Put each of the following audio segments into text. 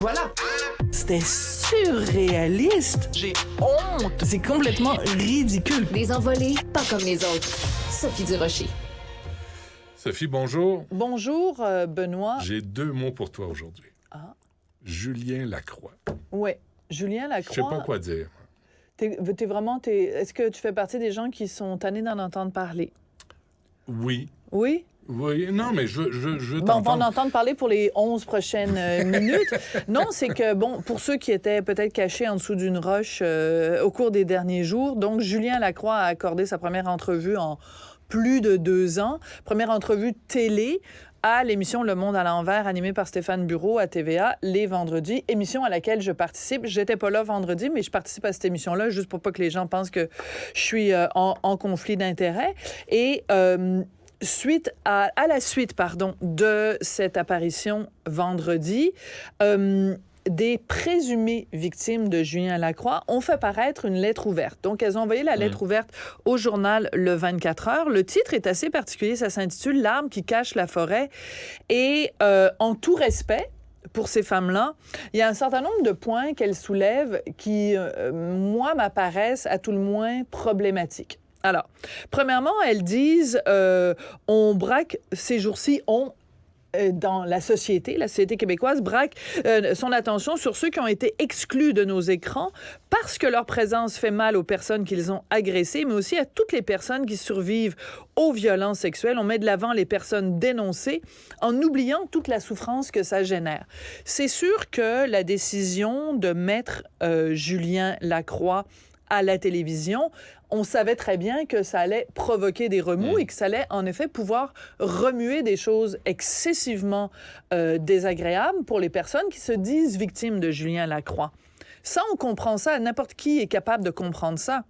Voilà. C'était surréaliste. J'ai honte. C'est complètement ridicule. Des envolées pas comme les autres. Sophie Durocher. Sophie, bonjour. Bonjour, Benoît. J'ai 2 mots pour toi aujourd'hui. Ah. Julien Lacroix. Oui, Julien Je sais Lacroix. pas quoi dire. Est-ce que tu fais partie des gens qui sont tannés d'en entendre parler? Oui. Oui? Oui. Non, mais je Bon, on va en t'entends. entendre parler pour les 11 prochaines minutes. Non, c'est que, bon, pour ceux qui étaient peut-être cachés en dessous d'une roche au cours des derniers jours, donc Julien Lacroix a accordé sa première entrevue en plus de 2 ans. Première entrevue télé à l'émission Le Monde à l'envers, animée par Stéphane Bureau à TVA, les vendredis. Émission à laquelle je participe. J'étais pas là vendredi, mais je participe à cette émission-là, juste pour pas que les gens pensent que je suis en conflit d'intérêts. Et à la suite de cette apparition vendredi, des présumées victimes de Julien Lacroix ont fait paraître une lettre ouverte. Donc, elles ont envoyé la lettre ouverte au journal Le 24 heures. Le titre est assez particulier. Ça s'intitule « L'arbre qui cache la forêt ». Et en tout respect pour ces femmes-là, il y a un certain nombre de points qu'elles soulèvent qui, moi, m'apparaissent à tout le moins problématiques. Alors, premièrement, elles disent on braque ces jours-ci, dans la société québécoise braque son attention sur ceux qui ont été exclus de nos écrans parce que leur présence fait mal aux personnes qu'ils ont agressées, mais aussi à toutes les personnes qui survivent aux violences sexuelles. On met de l'avant les personnes dénoncées en oubliant toute la souffrance que ça génère. C'est sûr que la décision de mettre Julien Lacroix à la télévision, on savait très bien que ça allait provoquer des remous et que ça allait en effet pouvoir remuer des choses excessivement désagréables pour les personnes qui se disent victimes de Julien Lacroix. Ça, on comprend ça. N'importe qui est capable de comprendre ça.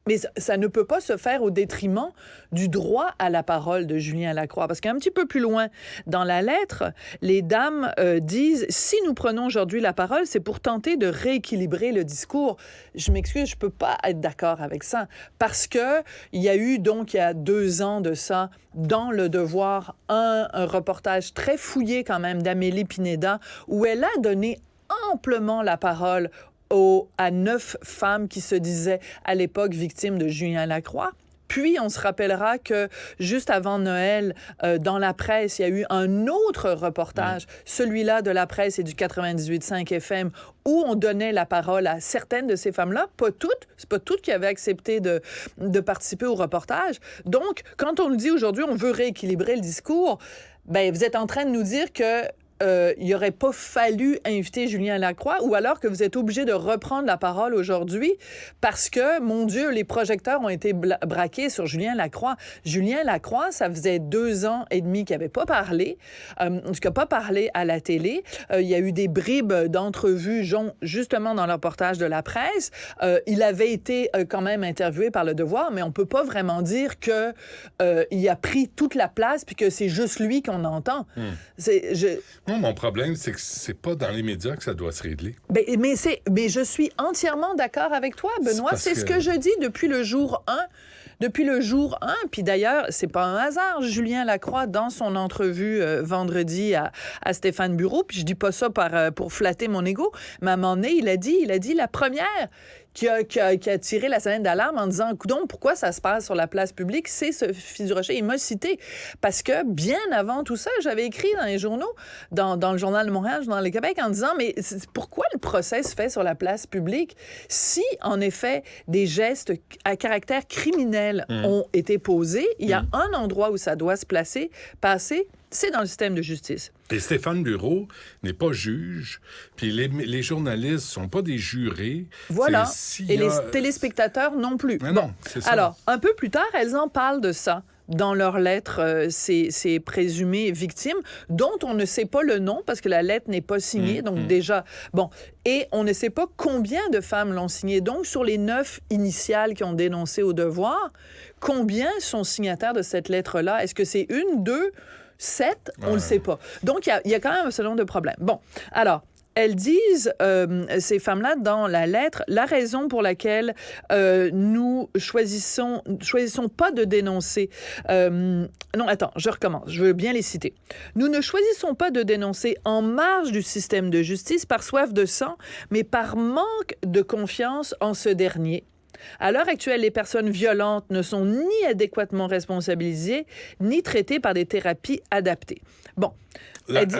Mais ça ne peut pas se faire au détriment du droit à la parole de Julien Lacroix. Parce qu'un petit peu plus loin dans la lettre, les dames disent « Si nous prenons aujourd'hui la parole, c'est pour tenter de rééquilibrer le discours. » Je m'excuse, je peux pas être d'accord avec ça. Parce que il y a eu, donc, il y a 2 ans de ça, dans Le Devoir, un reportage très fouillé quand même d'Amélie Pineda, où elle a donné amplement la parole à 9 femmes qui se disaient à l'époque victimes de Julien Lacroix. Puis, on se rappellera que juste avant Noël, dans la presse, il y a eu un autre reportage, celui-là de la presse et du 98.5 FM, où on donnait la parole à certaines de ces femmes-là, pas toutes, c'est pas toutes qui avaient accepté de participer au reportage. Donc, quand on nous dit aujourd'hui, on veut rééquilibrer le discours, ben, vous êtes en train de nous dire que il n'aurait pas fallu inviter Julien Lacroix, ou alors que vous êtes obligé de reprendre la parole aujourd'hui parce que, mon Dieu, les projecteurs ont été braqués sur Julien Lacroix. Julien Lacroix, ça faisait 2 ans et demi qu'il n'avait pas parlé, en tout cas pas parlé à la télé. Il y a eu des bribes d'entrevues, justement dans le reportage de la presse. Il avait été quand même interviewé par Le Devoir, mais on peut pas vraiment dire que il a pris toute la place puis que c'est juste lui qu'on entend. Moi, mon problème, c'est que c'est pas dans les médias que ça doit se régler. Mais je suis entièrement d'accord avec toi, Benoît. C'est ce que je dis depuis le jour 1. Depuis le jour 1, puis d'ailleurs, c'est pas un hasard, Julien Lacroix, dans son entrevue vendredi à Stéphane Bureau, puis je dis pas ça pour flatter mon ego, mais à un moment donné, il a dit la première qui a tiré la sonnette d'alarme en disant « Coudonc, pourquoi ça se passe sur la place publique? » C'est Sophie Durocher. Il m'a cité parce que bien avant tout ça, j'avais écrit dans les journaux, dans le Journal de Montréal, dans le Québec, en disant « Mais pourquoi le procès se fait sur la place publique si, en effet, des gestes à caractère criminel ont été posés? Il y a un endroit où ça doit se passer, c'est dans le système de justice. » Et Stéphane Bureau n'est pas juge, puis les journalistes sont pas des jurés. Voilà. Et les téléspectateurs non plus. Mais non, c'est ça. Alors, un peu plus tard, elles en parlent de ça dans leur lettre, ces présumées victimes, dont on ne sait pas le nom, parce que la lettre n'est pas signée, donc déjà, bon, et on ne sait pas combien de femmes l'ont signée. Donc, sur les 9 initiales qui ont dénoncé au Devoir, combien sont signataires de cette lettre-là? Est-ce que c'est 1, 2, 7? On ne le sait pas. Donc, il y a quand même un certain nombre de problèmes. Bon, alors, elles disent, ces femmes-là, dans la lettre, la raison pour laquelle nous choisissons pas de dénoncer... non, attends, je recommence, je veux bien les citer. Nous ne choisissons pas de dénoncer en marge du système de justice par soif de sang, mais par manque de confiance en ce dernier. À l'heure actuelle, les personnes violentes ne sont ni adéquatement responsabilisées, ni traitées par des thérapies adaptées. Bon, elle dit...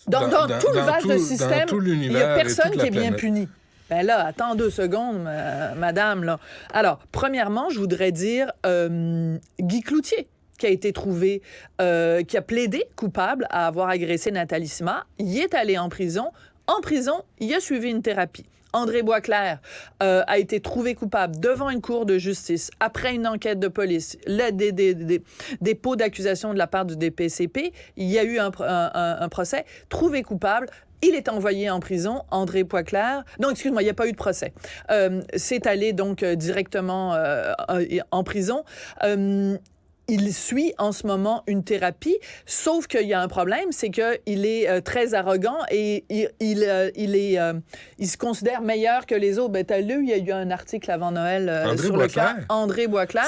Dans tout le vaste système, il n'y a personne qui est bien puni. Ben là, attends 2 secondes, madame. Là. Alors, premièrement, je voudrais dire Guy Cloutier, qui a été trouvé, qui a plaidé coupable à avoir agressé Nathalie Simard. Il est allé en prison. En prison, il a suivi une thérapie. André Boisclair a été trouvé coupable devant une cour de justice après une enquête de police, des dépôts d'accusation de la part du DPCP. Il y a eu un procès, trouvé coupable. Il est envoyé en prison, André Boisclair. Non, excuse-moi, il n'y a pas eu de procès. C'est allé donc directement en prison. Il suit en ce moment une thérapie, sauf qu'il y a un problème, c'est qu'il est très arrogant et il se considère meilleur que les autres. Ben, t'as lu, il y a eu un article avant Noël sur le cas. André Boisclair.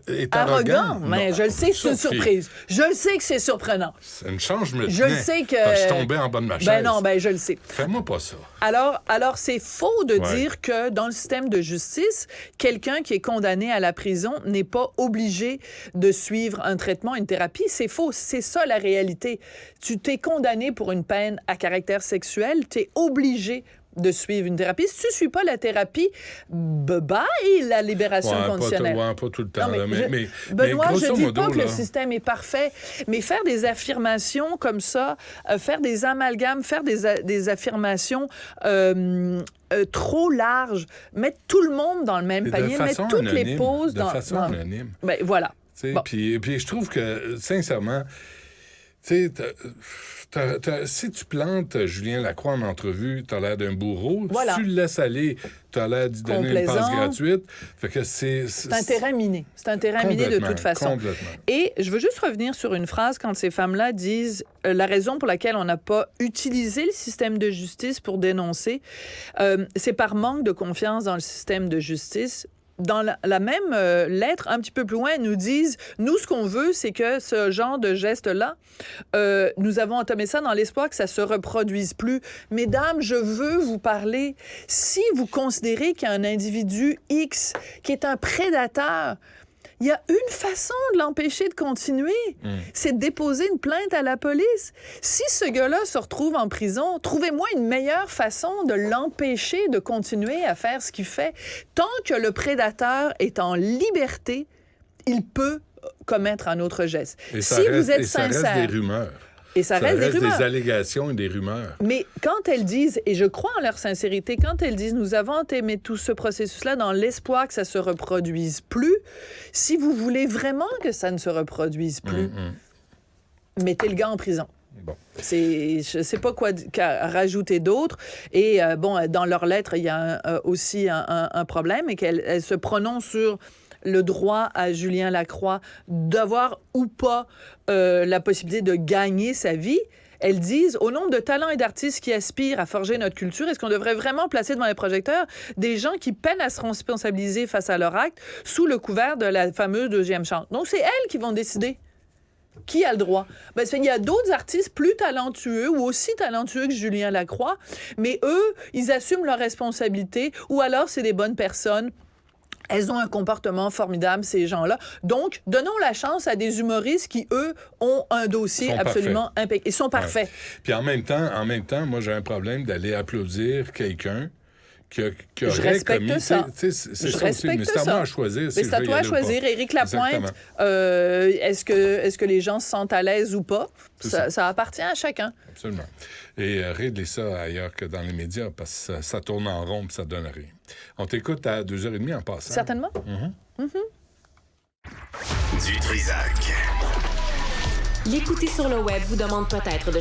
Est arrogant. Mais non, je le sais que c'est une surprise. Je le sais que c'est surprenant. C'est une change, je me Je le sais que... Je tombais en bas de ma chaise. Ben non, ben je le sais. Fais-moi pas ça. Alors c'est faux de dire que dans le système de justice, quelqu'un qui est condamné à la prison n'est pas obligé de suivre un traitement, une thérapie. C'est faux. C'est ça la réalité. Tu t'es condamné pour une peine à caractère sexuel, tu es obligé de suivre une thérapie. Si tu ne suis pas la thérapie, bye la libération conditionnelle. Pas tout le temps. Non, mais Benoît, mais je ne dis pas que là... le système est parfait, mais faire des affirmations comme ça, faire des amalgames, faire des affirmations trop larges, mettre tout le monde dans le même panier, mettre toutes les pauses dans... De façon anonyme. Ben, voilà. Bon. Puis je trouve que, sincèrement, tu sais, si tu plantes Julien Lacroix en entrevue, t'as l'air d'un bourreau. Voilà. Si tu le laisses aller, t'as l'air d'y donner une passe gratuite. Fait que c'est un terrain miné. C'est un terrain miné de toute façon. Complètement. Et je veux juste revenir sur une phrase quand ces femmes-là disent la raison pour laquelle on n'a pas utilisé le système de justice pour dénoncer, c'est par manque de confiance dans le système de justice. Dans la même lettre, un petit peu plus loin, elles nous disent, nous, ce qu'on veut, c'est que ce genre de geste-là, nous avons entamé ça dans l'espoir que ça se reproduise plus. Mesdames, je veux vous parler. Si vous considérez qu'il y a un individu X qui est un prédateur, il y a une façon de l'empêcher de continuer, c'est de déposer une plainte à la police. Si ce gars-là se retrouve en prison, trouvez-moi une meilleure façon de l'empêcher de continuer à faire ce qu'il fait. Tant que le prédateur est en liberté, il peut commettre un autre geste. Si vous êtes sincère... Ça reste des rumeurs. Et ça reste des rumeurs. Des allégations et des rumeurs. Mais quand elles disent, et je crois en leur sincérité, quand elles disent « nous avons entamé tout ce processus-là dans l'espoir que ça se reproduise plus », si vous voulez vraiment que ça ne se reproduise plus, mettez le gars en prison. Bon. Je ne sais pas quoi rajouter d'autre. Et bon, dans leur lettre, il y a aussi un problème, et qu'elles se prononcent sur le droit à Julien Lacroix d'avoir ou pas la possibilité de gagner sa vie. Elles disent, au nombre de talents et d'artistes qui aspirent à forger notre culture, est-ce qu'on devrait vraiment placer devant les projecteurs des gens qui peinent à se responsabiliser face à leur acte sous le couvert de la fameuse deuxième chance? Donc, c'est elles qui vont décider. Qui a le droit? Ben, il y a d'autres artistes plus talentueux ou aussi talentueux que Julien Lacroix, mais eux, ils assument leurs responsabilités, ou alors c'est des bonnes personnes. Elles ont un comportement formidable, ces gens-là. Donc, donnons la chance à des humoristes qui, eux, ont un dossier absolument impeccable. Ils sont parfaits. Ouais. Puis en même temps, moi, j'ai un problème d'aller applaudir quelqu'un qui je respecte ça. C'est ça aussi, mais c'est à moi à choisir. Mais c'est à toi à choisir. Éric Lapointe, est-ce que les gens se sentent à l'aise ou pas? Ça appartient à chacun. Absolument. Et réglez ça ailleurs que dans les médias, parce que ça tourne en rond et ça donne rien. On t'écoute à 2h30 en passant. Certainement. Du Trisac. L'écouter sur le web vous demande peut-être de